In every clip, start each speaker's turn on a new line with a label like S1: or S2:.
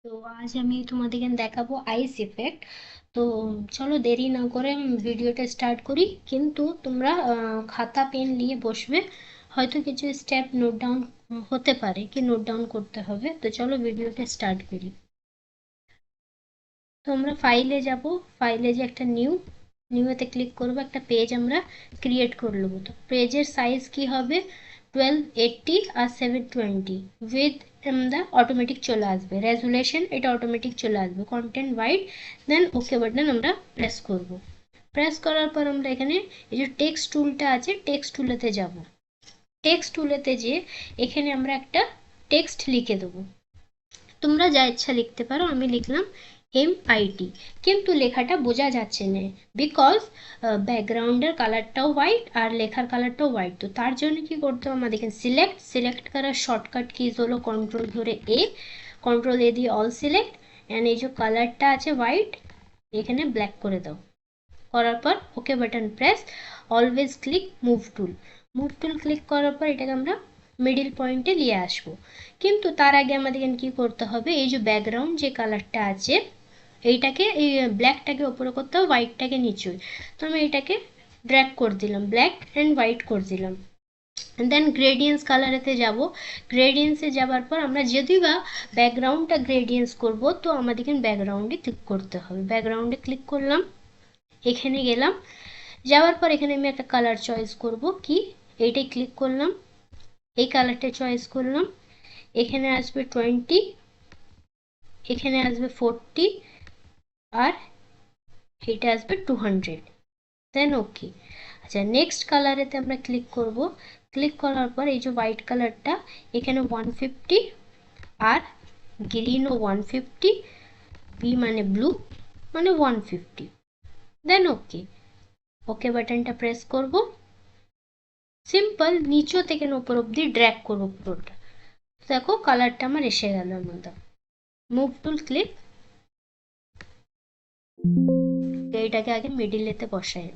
S1: তো আজ আমি তোমাদেরকে দেখাবো আইস ইফেক্ট। তো চলো দেরি না করে ভিডিওটা স্টার্ট করি। কিন্তু তোমরা খাতা পেন নিয়ে বসবে, হয়তো কিছু স্টেপ নোট ডাউন হতে পারে, কি নোট ডাউন করতে হবে। তো চলো ভিডিওটা স্টার্ট করি। তো আমরা ফাইলে যাব, ফাইলে যে একটা নিউতে ক্লিক করবো, একটা পেজ আমরা ক্রিয়েট করে নেবো। তো পেজের সাইজ কি হবে, 1280 আর 720 উইথ দা অটোমেটিক চলে আসবে, রেজুলেশন এটা অটোমেটিক চলে আসবে, কন্টেন্ট হোয়াইট। দেন ওকে বাটন আমরা প্রেস করব। প্রেস করার পর আমরা এখানে এই যে টেক্সট টুলটা আছে, টেক্সট টুলেতে যাব। টেক্সট টুলেতে যে এখানে আমরা একটা টেক্সট লিখে দেবো। তোমরা যা ইচ্ছা লিখতে পারো, আমি লিখলাম M.I.T, কিন্তু লেখাটা বোঝা যাচ্ছে না, বিকজ ব্যাকগ্রাউন্ডের কালারটাও হোয়াইট আর লেখার কালারটাও হোয়াইট। তো তার জন্য কি করতে হবে, আমাদের সিলেক্ট করার শর্টকাট কিজ হলো কন্ট্রোল ধরে এ, কন্ট্রোল এ দিয়ে অল সিলেক্ট, অ্যান্ড এই যে কালারটা আছে হোয়াইট, এখানে ব্ল্যাক করে দাও। করার পর okay button press, always click move tool click করার পর এটাকে আমরা মিডিল পয়েন্টে নিয়ে আসবো। কিন্তু তার আগে আমাদের কি করতে হবে, এই যে ব্যাকগ্রাউন্ড যে কালারটা আছে এইটাকে, এই ব্ল্যাকটাকে ওপরে করতে হবে, হোয়াইটটাকে নিচে। তো আমি এটাকে ড্র্যাগ করে দিলাম, ব্ল্যাক অ্যান্ড হোয়াইট করে দিলাম। দেন গ্রেডিয়েন্স কালারেতে যাব। গ্রেডিয়েন্সে যাওয়ার পর আমরা যদি বা ব্যাকগ্রাউন্ডটা গ্রেডিয়েন্স করব, তো আমাদেরকে ব্যাকগ্রাউন্ডে ক্লিক করতে হবে। ব্যাকগ্রাউন্ডে ক্লিক করলাম, এখানে গেলাম, যাওয়ার পর এখানে আমি একটা কালার চয়েস করব, কি এইটাই ক্লিক করলাম, এই কালারটা চয়েস করলাম। এখানে আসবে 20, এখানে আসবে 40, আর এটা আসবে 200। দেন ওকে। আচ্ছা, নেক্সট কালারেতে আমরা ক্লিক করব। ক্লিক করার পর এই যে হোয়াইট কালারটা এখানে 150, আর গ্রিনও 150, বি মানে ব্লু মানে 150। দেন ওকে, ওকে বাটনটা প্রেস করব। সিম্পল, নিচু থেকে উপর অব্দি ড্র্যাগ করবো পুরোটা। দেখো কালারটা আমার এসে গেল আমাদের। মুভ টুল ক্লিক, এইটাকে আগে মিডিলেতে বসাই,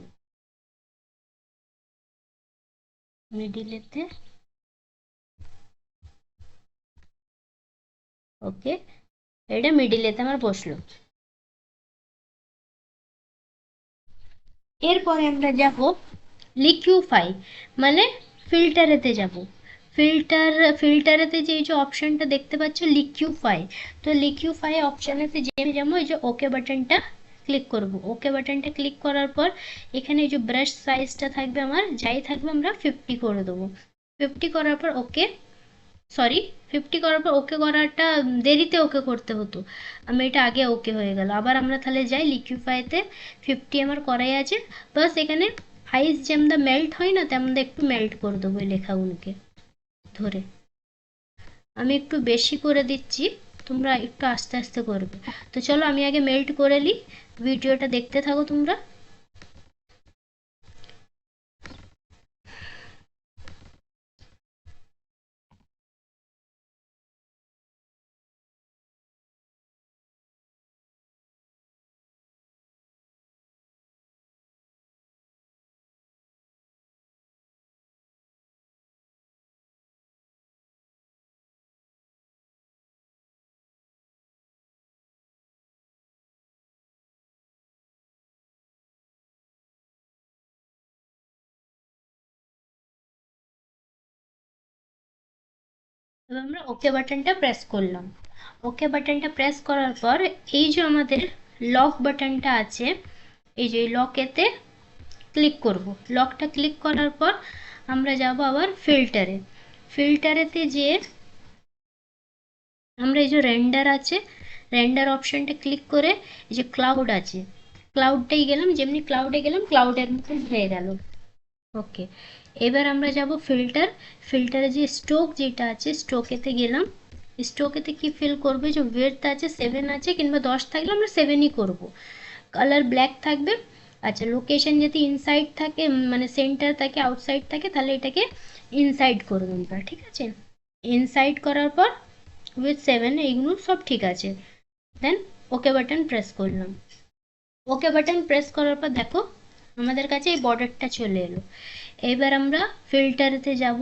S1: মিডিলেতে ওকে, এটা মিডিলেতে আমার বসলো। এরপরে আমরা যাব লিকুইফাই, মানে ফিল্টারেতে যাব। ফিল্টারেতে যে এই যে অপশনটা দেখতে পাচ্ছ লিকুইফাই, তো লিকুইফাই অপশানেতে যে যাবো, এই যে ওকে বাটনটা ক্লিক করব। ওকে বাটনটা ক্লিক করার পর এখানে এই যে ব্রাশ সাইজটা থাকবে আমার, যাই থাকবে আমরা 50 করে দেবো। 50 করার পর ওকে, সরি, 50 করার পর ওকে করাটা দেরিতে ওকে করতে হতো, আমি এটা আগে ওকে হয়ে গেল। আবার আমরা তাহলে যাই লিকুইফাইতে, 50 আমার করাই আছে। বাস এখানে আইস যেমন মেল্ট হয় না, তেমন একটু মেল্ট করে দেবো এই লেখাগুলোকে ধরে। আমি একটু বেশি করে দিচ্ছি, তোমরা একটু আস্তে আস্তে করবে। তো চলো আমি আগে মেল্ট করে নিই, ভিডিওটা দেখতে থাকো তোমরা। এবার আমরা ওকে বাটনটা প্রেস করলাম। ওকে বাটনটা প্রেস করার পর এই যে আমাদের লক বাটনটা আছে, এই যে লকেতে ক্লিক করব। লকটা ক্লিক করার পর আমরা যাব আবার ফিল্টারেতে যে আমরা এই যে রেন্ডার আছে, রেন্ডার অপশনটা ক্লিক করে এই যে ক্লাউড আছে, ক্লাউডটাই গেলাম, যেমনি ক্লাউডে গেলাম ক্লাউডের মতন হয়ে গেল। ওকে, এবার আমরা যাব ফিল্টারে যে স্ট্রোক যেটা আছে, স্ট্রোকেতে গেলাম। স্ট্রোকেতে কি ফিল করবে, যে ওয়েট আছে 7 আছে কিংবা 10 থাকলে আমরা 7ই করব। কালার ব্ল্যাক থাকবে। আচ্ছা, লোকেশন যদি ইনসাইড থাকে, মানে সেন্টার থাকে, আউটসাইড থাকে, তাহলে এটাকে ইনসাইড করবো আমরা, ঠিক আছে। ইনসাইড করার পর উইথ 7 এইগুলো সব ঠিক আছে। দেন ওকে বাটন প্রেস করলাম। ওকে বাটন প্রেস করার পর দেখো আমাদের কাছে এই বর্ডারটা চলে এলো। এবার আমরা ফিল্টারেতে যাব।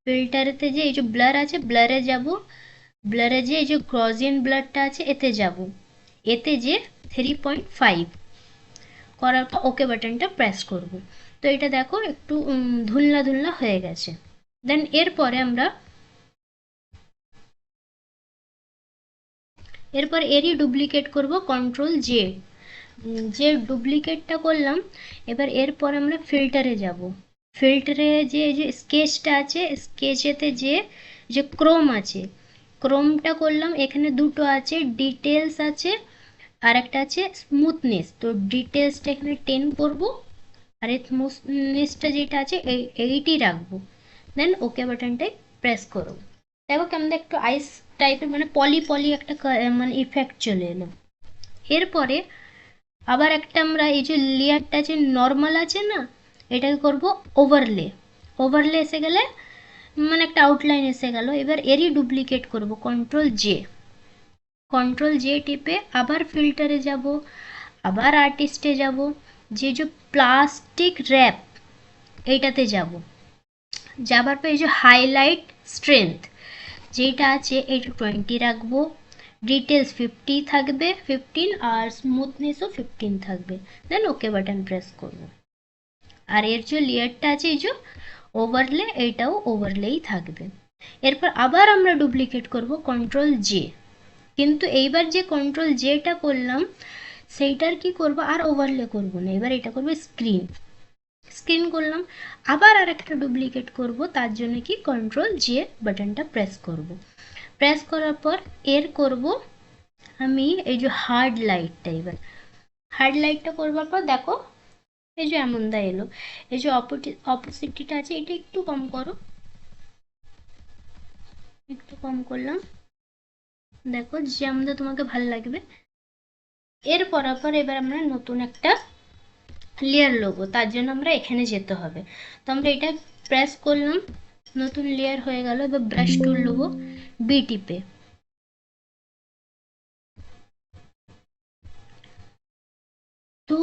S1: ফিল্টারেতে যে এই যে ব্লার আছে, ব্লারে যাব। ব্লারে যে এই যে গসিয়ান ব্লারটা আছে এতে যাব, এতে যে 3.5 করার পর ওকে বাটনটা প্রেস করব। তো এটা দেখো একটু ধুলনা ধুলনা হয়ে গেছে। দেন এরপরে আমরা এরপর এরই ডুপ্লিকেট করব, কন্ট্রোল জে। যে ডুপ্লিকেটটা করলাম, এবার এরপর আমরা ফিল্টারে যাব। ফিল্টারে যে এই যে স্কেচটা আছে, স্কেচেতে যে যে ক্রোম আছে, ক্রোমটা করলাম। এখানে দুটো আছে, ডিটেলস আছে আর একটা আছে স্মুথনেস। তো ডিটেলসটা এখানে 10 করব, আর এই স্মুথনেসটা যেটা আছে 8ই রাখবো। দেন ওকে বাটনটাই প্রেস করো। দেখো কেমন একটু আইস টাইপের মানে পলি পলি একটা মানে ইফেক্ট চলে এলো। এরপরে আবার একটা আমরা এই যে লেয়ারটা যে নর্মাল আছে না, এটাকে করব ওভারলে। ওভারলে এসে গেলে মানে একটা আউটলাইন এসে গেল। এবার এরই ডুপ্লিকেট করব, কন্ট্রোল জে। কন্ট্রোল জে টিপে আবার ফিল্টারে যাব, আবার আর্টিস্টে যাব, যে যে প্লাস্টিক র্যাপ এইটাতে যাব। যাবার পর এই যে হাইলাইট স্ট্রেংথ যেটা আছে এইটা 20 রাখবো, ডিটেলস 50 থাকবে 15, আর স্মুথনেসও 15 থাকবে। দেন ওকে বাটন প্রেস করব। আর এর যে লেয়ারটা আছে এই যে ওভারলে, এইটাও ওভারলেই থাকবে। এরপর আবার আমরা ডুপ্লিকেট করব, কন্ট্রোল জে। কিন্তু এইবার যে কন্ট্রোল জেটা করলাম সেইটার কি করব, আর ওভারলে করব না, এবার এটা করব স্ক্রিন। স্ক্রিন করলাম, আবার আর একটা ডুপ্লিকেট করব, তার জন্য কি কন্ট্রোল জে বাটনটা প্রেস করব। প্রেস করার পর এর করব আমি এই যে হার্ড লাইটটা। এবার হার্ড লাইটটা করবার পর দেখো এই যে এমন দা এলো। এই যে অপোসিটিটা আছে এটা একটু কম করো, একটু কম করলাম, দেখো যেমন তোমাকে ভালো লাগবে। এর পর এবার আমরা নতুন একটা লেয়ার নেবো, তার জন্য আমরা এখানে যেতে হবে। তো আমরা এটা প্রেস করলাম, নতুন লেয়ার হয়ে গেল। এবার ব্রাশ টুল নেবো, বি টিপে। তো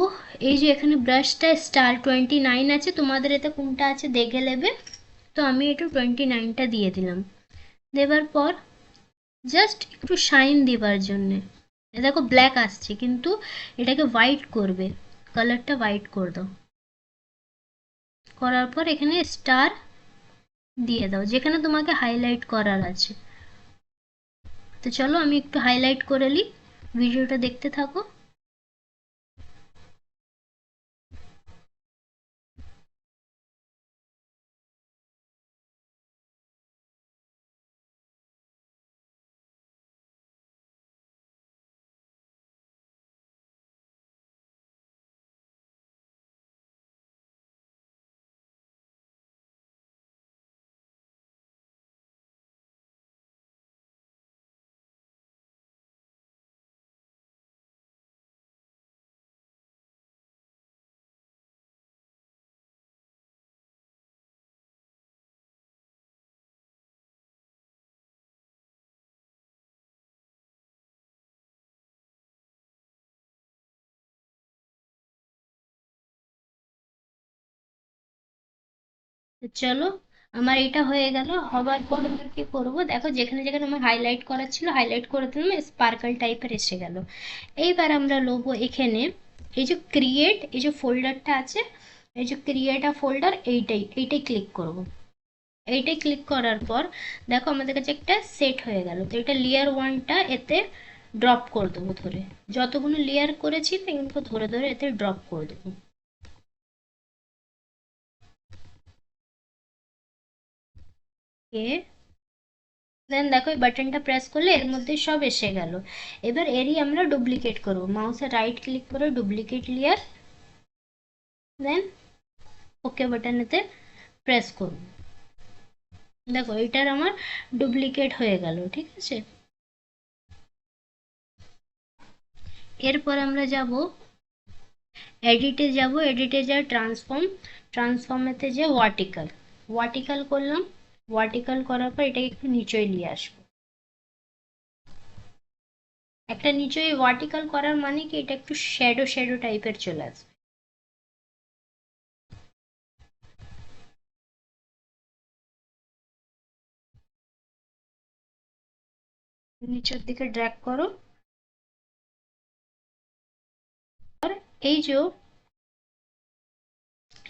S1: এই যে এখানে ব্রাশটা *29 আছে, তোমাদের এতে কোনটা আছে দেখে নেবে। তো আমি একটু 29টা দিয়ে দিলাম। দেবার পর জাস্ট একটু শাইন দেবার জন্যে, দেখো ব্ল্যাক আসছে কিন্তু এটাকে হোয়াইট করবে, কালারটা হোয়াইট করে দাও। করার পর এখানে স্টার দিয়ে দাও যেখানে তোমাকে হাইলাইট করার আছে। তো চলো আমি একটু হাইলাইট করে নিই, ভিডিওটা দেখতে থাকো। তো চলো আমার এটা হয়ে গেল। হবার পর এবার কি করবো, দেখো যেখানে যেখানে আমার হাইলাইট করা ছিল হাইলাইট করে দিলাম, স্পার্কল টাইপের এসে গেল। এইবার আমরা লোবো এখানে এই যে ক্রিয়েট, এই যে ফোল্ডারটা আছে, এই যে ক্রিয়েট আ ফোল্ডার, এইটাই এইটাই ক্লিক করব। এইটাই ক্লিক করার পর দেখো আমাদের কাছে একটা সেট হয়ে গেল। তো এটা লেয়ার ওয়ানটা এতে ড্রপ করে দেবো ধরে, যতগুলো লেয়ার করেছি সেগুলো ধরে ধরে এতে ড্রপ করে দেবো। এ দেন দেখো এই বাটনটা প্রেস করলে এর মধ্যে সব এসে গেল। এবার এরই আমরা ডুপ্লিকেট করব, মাউসে রাইট ক্লিক করে ডুপ্লিকেট লেয়ার, দেন ওকে বাটনেতে প্রেস করব। দেখো এটার আমার ডুপ্লিকেট হয়ে গেল, ঠিক আছে। এরপর আমরা যাব এডিটে, যাব এডিটে যা ট্রান্সফর্ম, ট্রান্সফর্মেতে যে ভার্টিক্যাল, ভার্টিক্যাল করলাম। ভার্টিক্যাল করার পর এটাকে একটু নিচে নিয়ে আসবো। একটা নিচে ভার্টিক্যাল করার মানে কি এটা একটু শ্যাডো শ্যাডো টাইপের চলে আসবে। নিচের দিকে ড্র্যাগ করো। আর এই যে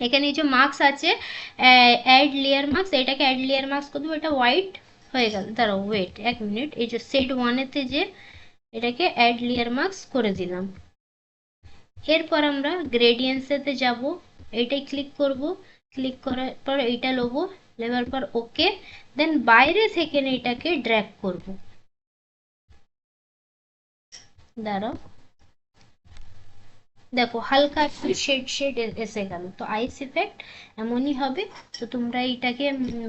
S1: এখানে এই যে মার্কস আছে অ্যাড লেয়ার মার্কস, এটাকে অ্যাড লেয়ার মার্কস করে দেবো। এটা হোয়াইট হয়ে গেল, দাঁড়াও ওয়েট 1 মিনিট। এই যে সেট ওয়ানেতে যে এটাকে অ্যাড লেয়ার মার্কস করে দিলাম। এরপর আমরা গ্রেডিয়েন্টসেতে যাব, এইটাই ক্লিক করব। ক্লিক করার পর এইটা নেবো, নেওয়ার পর ওকে। দেন বাইরে থেকে এটাকে ড্র্যাগ করব। দাঁড়াও, দেখো হালকা একটু শেড শেড এসে গেল। তো আইস ইফেক্ট এমনই হবে। তো তোমরা এইটাকে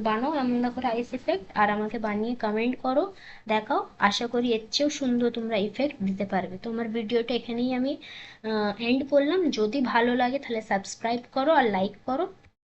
S1: বানাও এমন করে আইস ইফেক্ট, আর আমাকে বানিয়ে কমেন্ট করো, দেখাও। আশা করি এর চেয়েও সুন্দর তোমরা ইফেক্ট দিতে পারবে। তোমার ভিডিওটা এখানেই আমি এন্ড করলাম। যদি ভালো লাগে তাহলে সাবস্ক্রাইব করো আর লাইক করো।